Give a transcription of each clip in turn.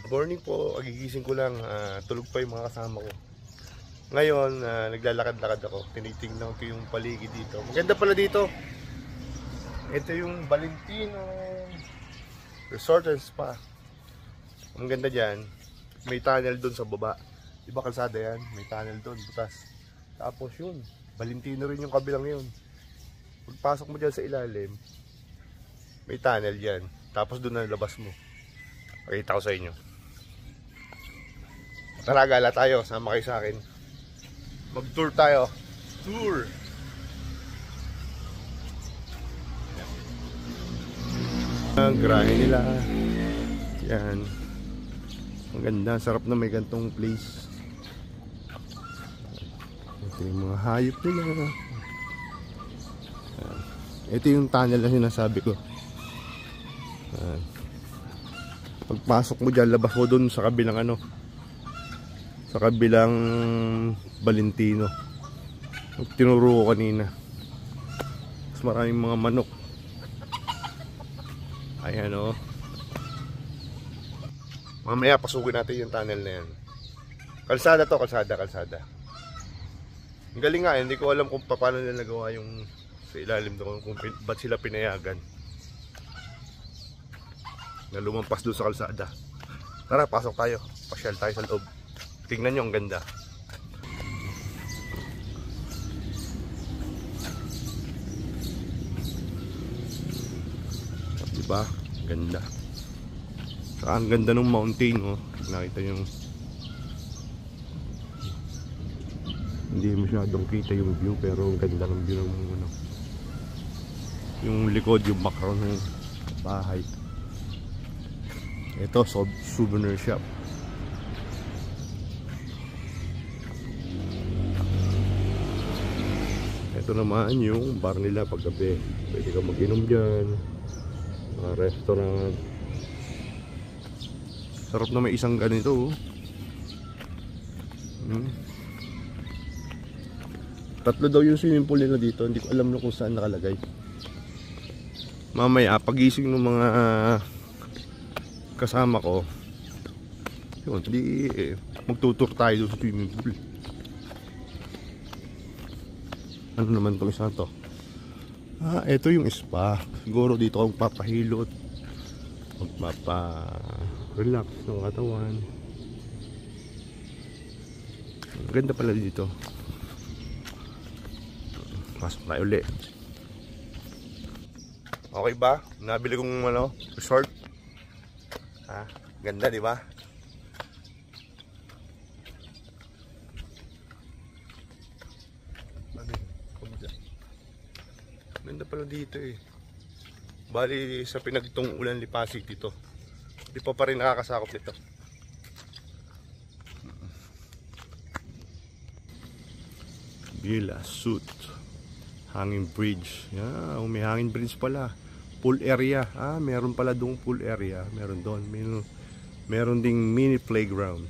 Good morning po, kagigising ko lang, tulog pa yung mga kasama ko. Ngayon, naglalakad-lakad ako, tinitingnan ko yung paligid dito. Maganda pala dito. Ito yung Valentino Resort and Spa. Ang ganda dyan, may tunnel doon sa baba. Diba kalsada yan? May tunnel doon, butas. Tapos yun, Valentino rin yung kabilang yun. Pagpasok mo dyan sa ilalim, may tunnel dyan. Tapos doon na labas mo. Pakita ko sa inyo. Tara, gala tayo. Sama kayo sa akin. Mag-tour tayo. Tour! Ang grahe nila. Yan. Ang ganda. Sarap na may gantong place. Ito yung mga hayop nila. Ito yung tunnel na sinasabi ko. Pagpasok mo dyan, labas mo dun sa kabilang sa kabilang Valentino. Tinuro ko kanina. Mas maraming mga manok. Ayan o. Mamaya pasukin natin yung tunnel na yan. Kalsada to, kalsada. Ang galing nga, hindi ko alam kung paano nila nagawa yung sa ilalim doon, kung ba't sila pinayagan na lumampas doon sa kalsada. Tara, pasok tayo. Pasyal tayo sa loob. Tingnan nyo, ang ganda. Diba? Ganda. Saka ang ganda ng mountain, oh. Nakita nyo. Hindi masyadong kita yung view, pero ang ganda ng view ng yung likod, yung background ng bahay. Ito, souvenir shop. Ito naman yung bar nila paggabi. Pwede ka mag-inom dyan. Mga restaurant. Sarap na may isang ganito. Tatlo daw yung swimming pool nila dito. Hindi ko alam na kung saan nakalagay. Mamaya, pagising ng mga kasama ko, yun, magtutur tayo sa swimming pool. Ano naman itong isa to? Ito yung spa. Siguro dito akong papahilot, magpapa-relax ng katawan. Ganda pala dito. Pasok tayo ulit. Okay ba? Nabili kong resort. Ganda, di ba? Ganda pala dito eh. Bali sa pinagtong ulan Lipa City to. Di pa rin nakakasakop nito. Villa Suit Hanging Bridge. May hanging bridge pala. Pool area. Meron pala doong pool area. Meron doon. Meron ding mini playground.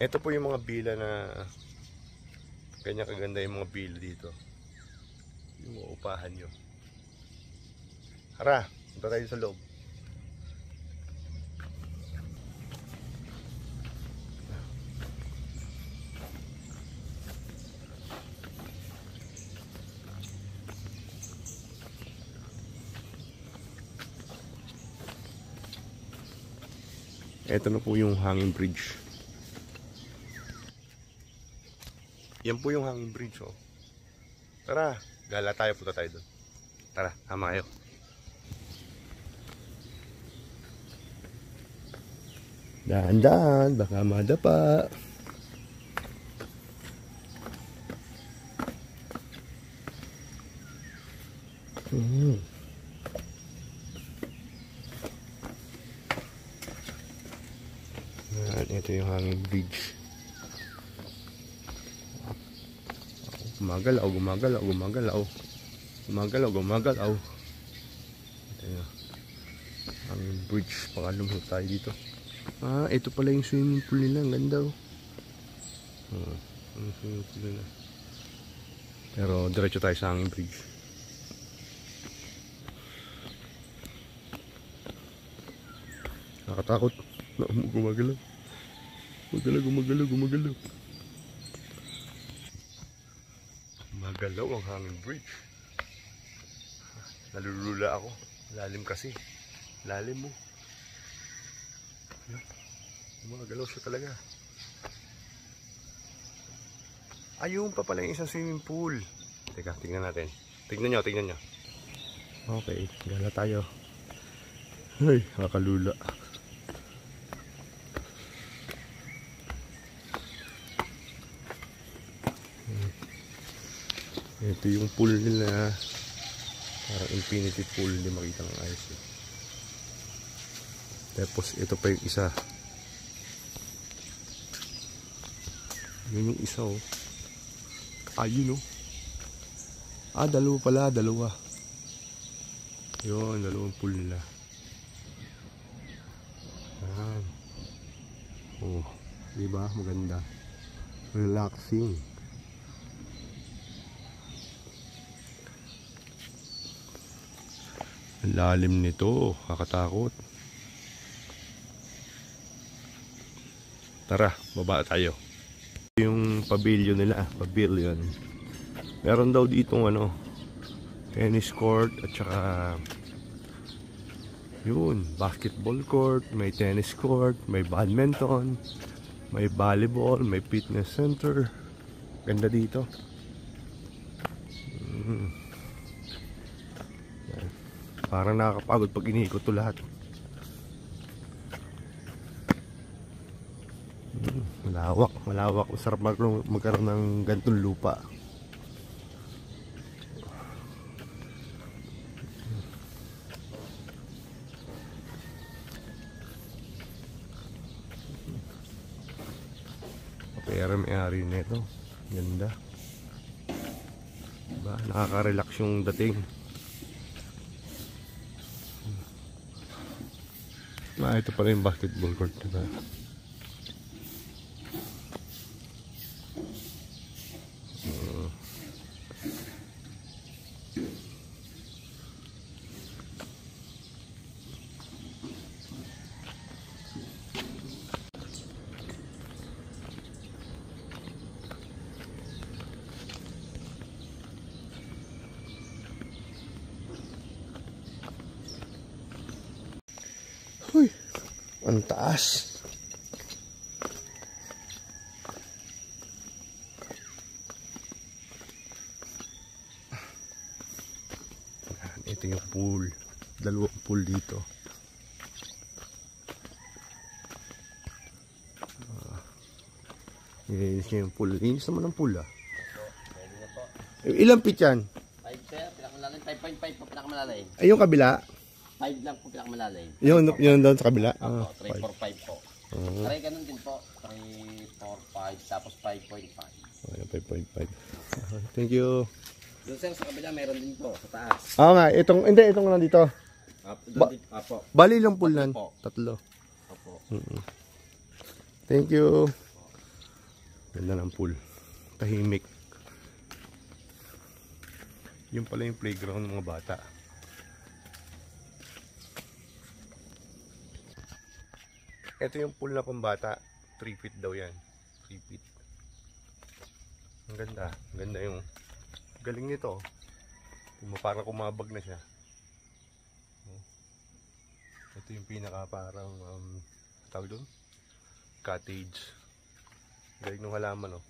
Ito po yung mga villa na kanya kaganda yung mga villa dito. Yung uupahan nyo. Tara, punta tayo sa loob. Ito na po yung hanging bridge. Yan po yung hanging bridge, oh. Tara, gala tayo, punta tayo doon. Tara, tama kayo. Dahan-dahan, baka madapa. Ito yung hanging bridge. Gumagalaw. Ito yun. Hanging bridge. Pakalumot tayo dito. Ito pala yung swimming pool nila. Ang ganda, oh. Ang swimming pool nila. Pero diretso tayo sa hanging bridge. Nakatakot. Gumagalaw. Gumagalaw. Magalaw ang hangin bridge. Nalulula ako. Lalim kasi. Lalim mo. Gumagalaw siya talaga. Ayun pa pala yung isang swimming pool. Teka, tingnan natin. Tingnan nyo. Okay, gala tayo. Ay, kakalula. Ito yung pool nila. Parang infinity pool. Hindi makita ng ayos eh. Tapos ito pa yung isa. Yun yung isa oh. Ayun oh. Dalawa pala. Yun, dalawang pool nila. Ayan. Oh, diba? Maganda. Relaxing. Ang lalim nito. Kakatakot. Tara, baba tayo. Yung pavilion nila. Pavilion. Meron daw ditong tennis court at saka yun, basketball court, may tennis court, may badminton, may volleyball, may fitness center. Ganda dito. Parang nakakapagod pag iniikot to lahat. Malawak. Masarap magkaroon ng ganitong lupa. Pero may-ari nito. Ganda. Diba? Nakaka-relax yung dating. Ito pa rin yung basketball court, diba? Uy, ang taas. Ito yung pool. Dalawang pool dito. Nilinis niya yung pool. Linis naman ang pool ah. Ilang feet yan? 5 sir, pinakamalalim. 5.5 po pinakamalalim. Ay, yung kabila? 5 lang po pinakamalalim. Yun doon sa kabila? 3, 4, 5 po. Aray, ganun din po. 3, 4, 5, tapos 5.5. 5.5. Thank you. Doon sir, sa kabila meron din po, sa taas. Nga, itong lang dito. Apo. Bali lang pool nan. Tatlo. 3. Apo. Thank you. Ganda ng pool. Tahimik. Yung pala yung playground ng mga bata. Ito yung pool na pambata. 3 feet daw yan. 3 feet. Ang ganda. Ang ganda yung galing nito. Parang kumabag na siya. Ito yung pinaka parang tawag doon? Cottage. Galing ng halaman oh.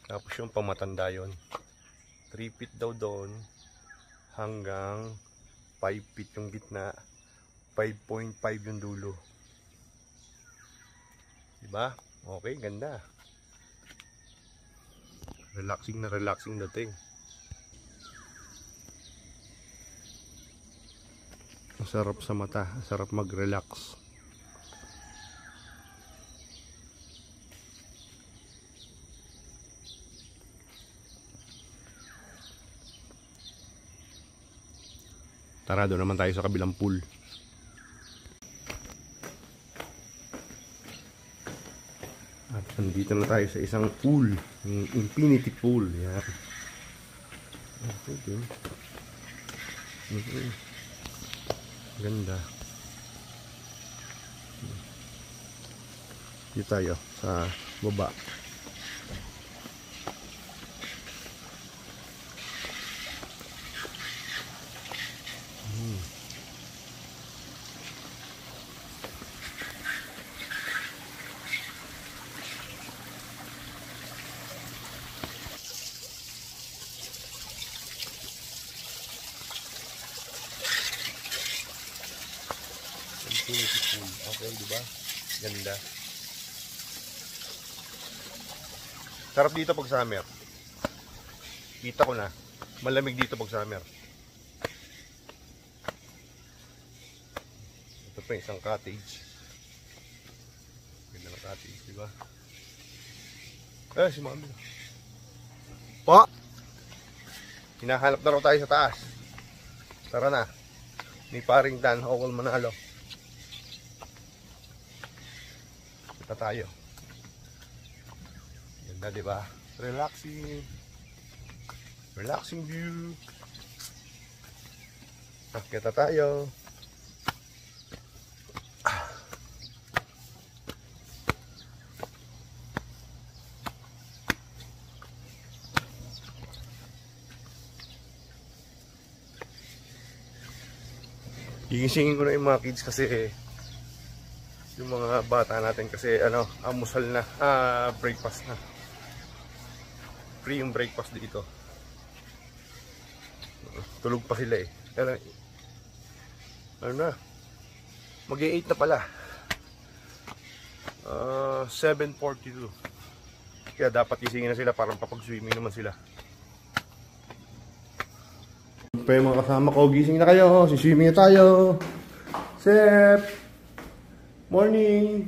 Tapos yung pamatanda yun. 3 feet daw doon hanggang 5 feet yung gitna. 5.5 yung dulo. Diba? Okay, ganda. Relaxing na relaxing dating. Masarap sa mata. Masarap mag-relax. Tara, doon naman tayo sa kabilang pool. At nandito na tayo sa isang pool. Yung infinity pool. Yan. Okay. Ganda. Dito tayo sa baba. Okay, di ba? Ganda. Sarap dito pag summer. Kita ko na. Malamig dito pag summer. Ito pa isang cottage. Ganda ng cottage, di ba? Si Mami. Po! Hinahanap na raw tayo sa taas. Tara na. Ni paring Dan, Okol Manalo. Kita tayo. Ganda, di ba? Relaxing. Relaxing view. Kita tayo. Gigisingin ko na yung mga kids kasi yung mga bata natin kasi amusal na, breakfast na. Free yung breakfast dito. Tulog pa sila eh. Ano na? Mag-8 na pala. 7:42. Kaya dapat gisingin na sila para papag-swimming naman sila. Pa yung mga kasama ko, gising na kayo, siswimming na tayo. Sep! Morning!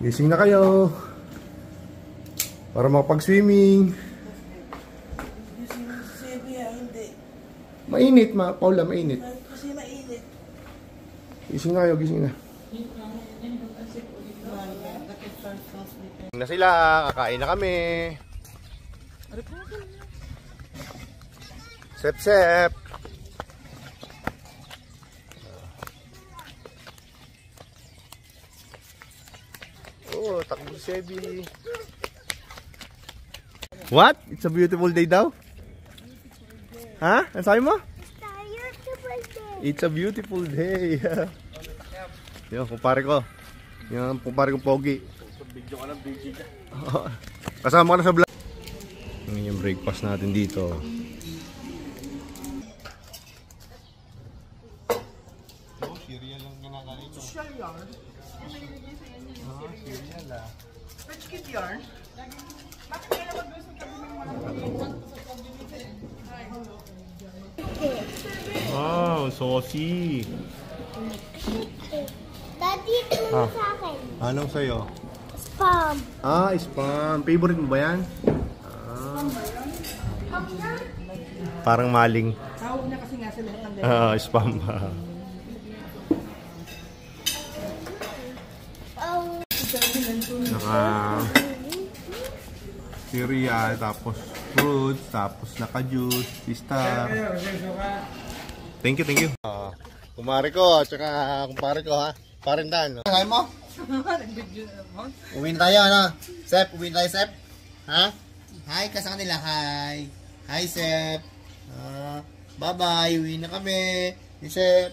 Gising na kayo para makapag-swimming. Mainit, Paula, mainit. Kasi mainit. Gising na kayo, gising na. Na sila, kakain na kami. Sep, sep. Oh, takbo si Sebi. What? It's a beautiful day daw? Ha? Ano sabi mo? It's a beautiful day. Yung kumpare ko. Yung kumpare kong pogi. Video ka ng video dyan. Kasama ka na sa vlog. Ngayon yung breakfast natin dito. Cereal lang kinakain ito. Social yarn. Cereal ah. Rich kid yarn. Bakit kaya naman doon sa tabi ng mga Wow, saucy. Daddy, ito na sa akin. Anong sa'yo? Spam. Spam. Favorite mo ba yan? Parang maling. tawag na kasi nga sa lahat ng Spam. Naka cereal, tapos fruits, tapos naka-juice, star. Thank you, thank you. Kumare ko, at saka kumpare ko ha. Parindan. Kaya mo? Uwi na tayo, ano? Sep, uwi na tayo, Sep? Ha? Hi ka sa kanila, hi. Hi, Sep. Bye-bye, uwi na kami. Ni Sep.